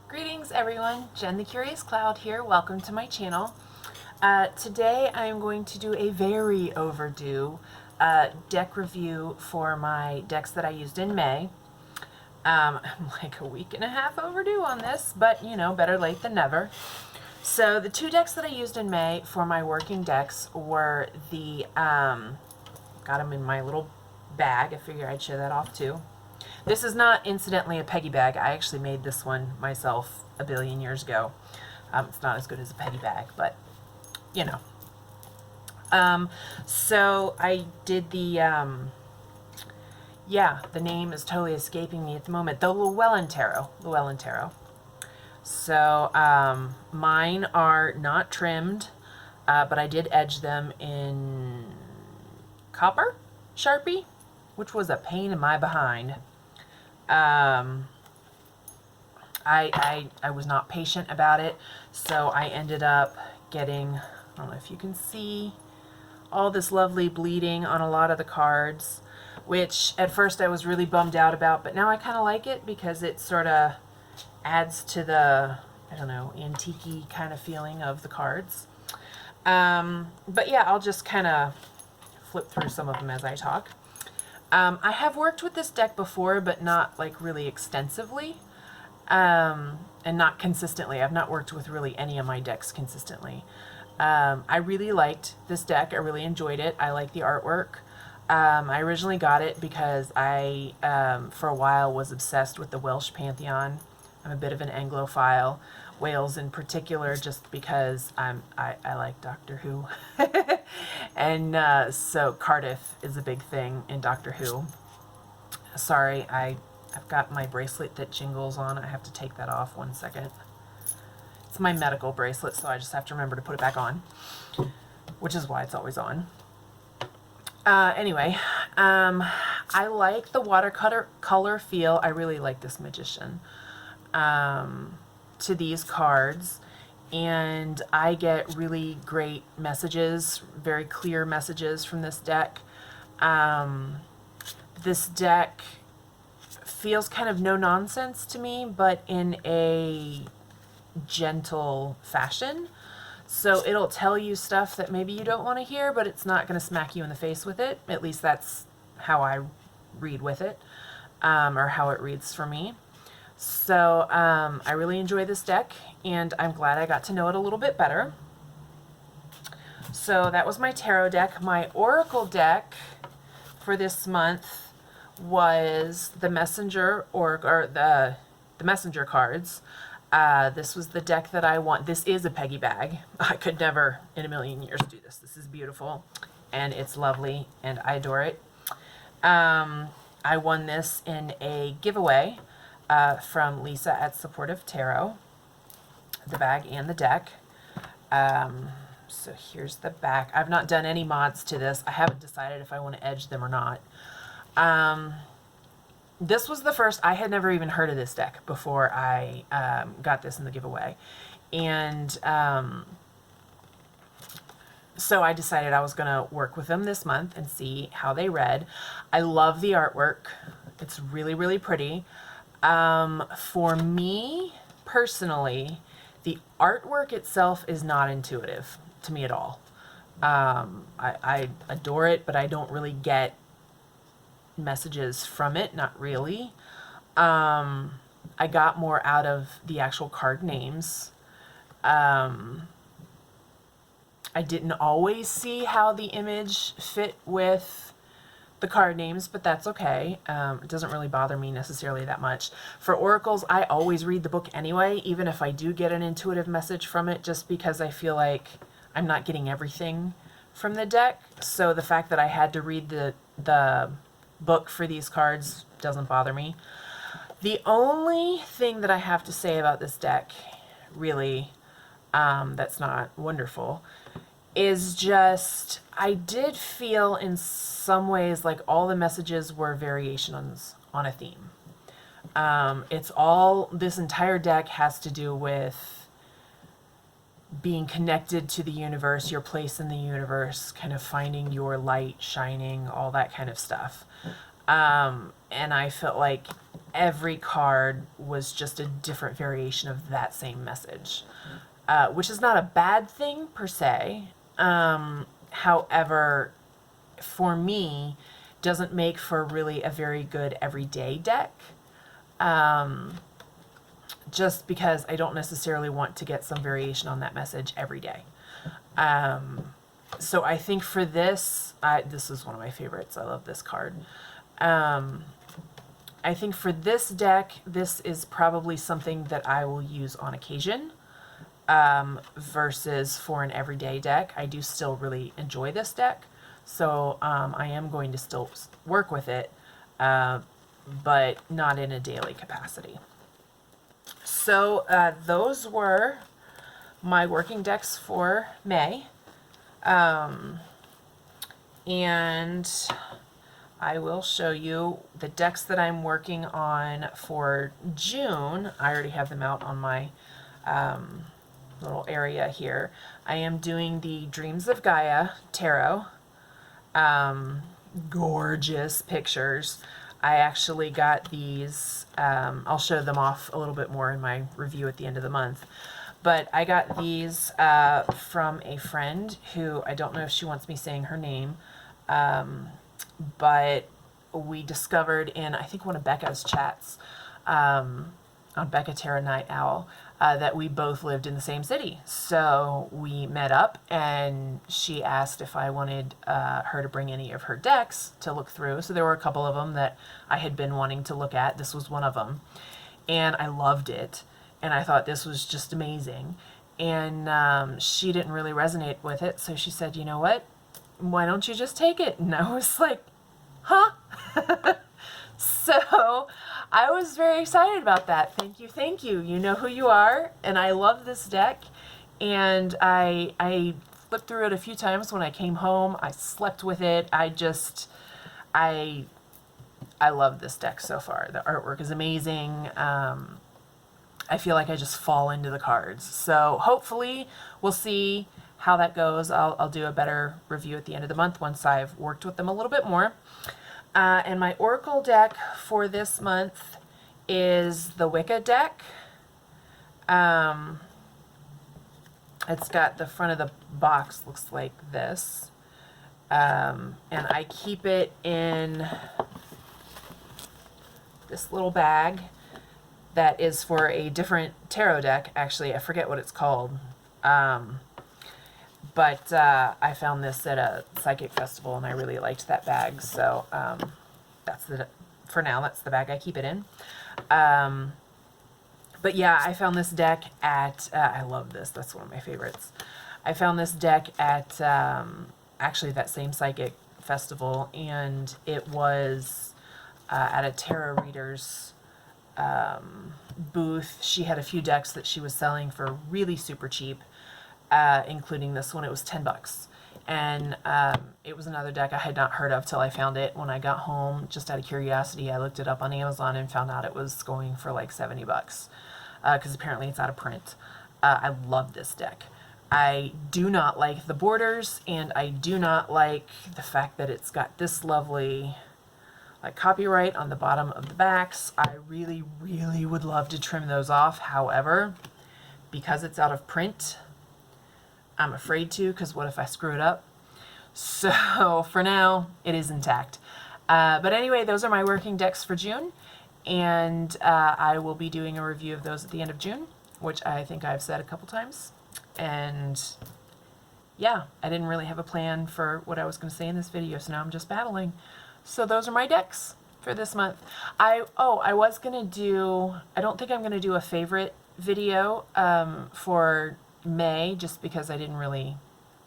Greetings everyone, Jen the Curious Cloud here. Welcome to my channel. Today I am going to do a very overdue deck review for my decks that I used in May. I'm like a week and a half overdue on this, but you know, better late than never. So the two decks that I used in May for my working decks were the, got them in my little bag. I figure I'd show that off too. This is not incidentally a Peggy bag. I actually made this one myself a billion years ago. It's not as good as a Peggy bag, but you know. So I did the, yeah, the name is totally escaping me at the moment. The Llewellyn Tarot. Llewellyn Tarot. So mine are not trimmed, but I did edge them in copper Sharpie, which was a pain in my behind. I was not patient about it, so I ended up getting, I don't know if you can see, all this lovely bleeding on a lot of the cards, which at first I was really bummed out about, but now I kind of like it because it sort of adds to the, I don't know, antique-y kind of feeling of the cards. But yeah, I'll just kind of flip through some of them as I talk. I have worked with this deck before, but not like really extensively, and not consistently. I've not worked with really any of my decks consistently. I really liked this deck. I really enjoyed it. I like the artwork. I originally got it because I, for a while, was obsessed with the Welsh pantheon. I'm a bit of an Anglophile, Wales in particular, just because I like Doctor Who. And so Cardiff is a big thing in Doctor Who. Sorry, I've got my bracelet that jingles on. I have to take that off 1 second. It's my medical bracelet, so I just have to remember to put it back on, which is why it's always on. Anyway, I like the watercolor feel. I really like this Magician to these cards, and I get really great messages, very clear messages from this deck. This deck feels kind of no nonsense to me, but in a gentle fashion. So it'll tell you stuff that maybe you don't want to hear, but it's not going to smack you in the face with it. At least that's how I read with it, or how it reads for me. So I really enjoy this deck, and I'm glad I got to know it a little bit better. So that was my tarot deck. My oracle deck for this month was the messenger, or the messenger cards. This was the deck that I want. This is a Peggy bag. I could never in a million years do this. This is beautiful, and it's lovely, and I adore it. I won this in a giveaway from Lisa at Supportive Tarot, the bag and the deck. So here's the back. I've not done any mods to this. I haven't decided if I want to edge them or not. This was the first, I had never even heard of this deck before I got this in the giveaway. And so I decided I was going to work with them this month and see how they read. I love the artwork. It's really, really pretty. For me personally, the artwork itself is not intuitive to me at all. I adore it, but I don't really get messages from it, not really. I got more out of the actual card names. I didn't always see how the image fit with the card names, but that's okay. It doesn't really bother me necessarily that much. For oracles, I always read the book anyway, even if I do get an intuitive message from it, just because I feel like I'm not getting everything from the deck. So the fact that I had to read the book for these cards doesn't bother me. The only thing that I have to say about this deck, really, that's not wonderful, is just I did feel in some ways like all the messages were variations on a theme. It's all, this entire deck has to do with being connected to the universe, your place in the universe, kind of finding your light shining, all that kind of stuff. And I felt like every card was just a different variation of that same message, which is not a bad thing per se. However, for me, doesn't make for really a very good everyday deck. Just because I don't necessarily want to get some variation on that message every day. So I think for this, this is one of my favorites. I love this card. I think for this deck, this is probably something that I will use on occasion, versus for an everyday deck. I do still really enjoy this deck, so I am going to still work with it, but not in a daily capacity. So those were my working decks for May. And I will show you the decks that I'm working on for June. I already have them out on my little area here. I am doing the Dreams of Gaia Tarot. Gorgeous pictures. I actually got these, I'll show them off a little bit more in my review at the end of the month. But I got these from a friend who, I don't know if she wants me saying her name, but we discovered in, I think, one of Becca's chats, on Becca Terra Night Owl, that we both lived in the same city. So we met up and she asked if I wanted her to bring any of her decks to look through. So there were a couple of them that I had been wanting to look at. This was one of them. And I loved it. And I thought this was just amazing. And she didn't really resonate with it. So she said, you know what? Why don't you just take it? And I was like, huh? So I was very excited about that. Thank you, thank you. You know who you are. And I love this deck. And I flipped through it a few times when I came home. I slept with it. I love this deck so far. The artwork is amazing. I feel like I just fall into the cards. So hopefully we'll see how that goes. I'll do a better review at the end of the month once I've worked with them a little bit more. And my Oracle deck for this month is the Wicca deck. It's got the front of the box looks like this. And I keep it in this little bag that is for a different tarot deck. Actually, I forget what it's called. But I found this at a psychic festival and I really liked that bag. So for now, that's the bag I keep it in. But yeah, I found this deck at, I love this. That's one of my favorites. I found this deck at actually that same psychic festival, and it was at a tarot reader's booth. She had a few decks that she was selling for really super cheap, including this one. It was $10, and it was another deck I had not heard of till I found it when I got home. Just out of curiosity, I looked it up on Amazon and found out it was going for like $70, because apparently it's out of print. I love this deck. I do not like the borders, and I do not like the fact that it's got this lovely like copyright on the bottom of the backs. I really, really would love to trim those off. However, because it's out of print, I'm afraid to, because what if I screw it up? So for now, it is intact. But anyway, those are my working decks for June, and I will be doing a review of those at the end of June, which I think I've said a couple times. And yeah, I didn't really have a plan for what I was going to say in this video, so now I'm just babbling. So those are my decks for this month. I was going to do, I don't think I'm going to do a favorite video for May, just because I didn't really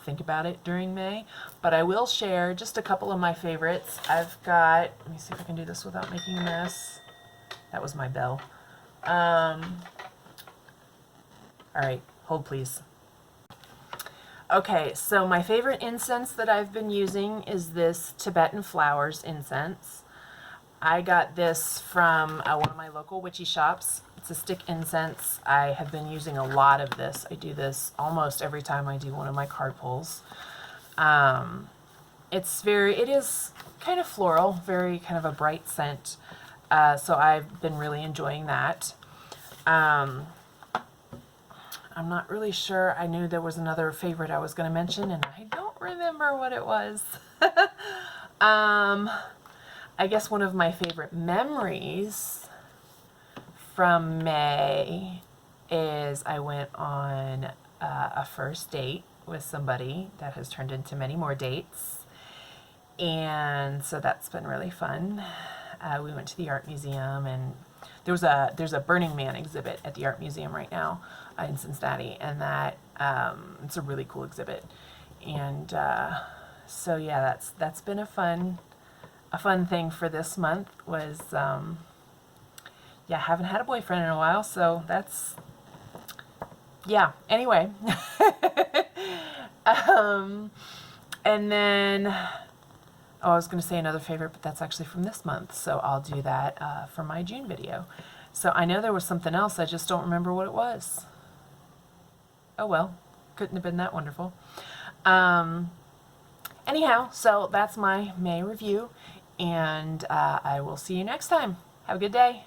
think about it during May, but I will share just a couple of my favorites. I've got, let me see if I can do this without making a mess. That was my bell. All right, hold please. Okay, so my favorite incense that I've been using is this Tibetan Flowers incense. I got this from one of my local witchy shops. It's a stick incense. I have been using a lot of this. I do this almost every time I do one of my card pulls. It is kind of floral, very kind of a bright scent. So I've been really enjoying that. I'm not really sure. I knew there was another favorite I was going to mention, and I don't remember what it was. I guess one of my favorite memories from May is I went on a first date with somebody that has turned into many more dates. And so that's been really fun. We went to the art museum, and there's a Burning Man exhibit at the art museum right now in Cincinnati, and that it's a really cool exhibit. And so yeah, that's been a fun thing for this month. Was yeah, haven't had a boyfriend in a while, so that's, yeah, anyway. And then, oh, I was going to say another favorite, but that's actually from this month, so I'll do that for my June video. So I know there was something else, I just don't remember what it was. Oh well, couldn't have been that wonderful. Anyhow, so that's my May review, and I will see you next time. Have a good day.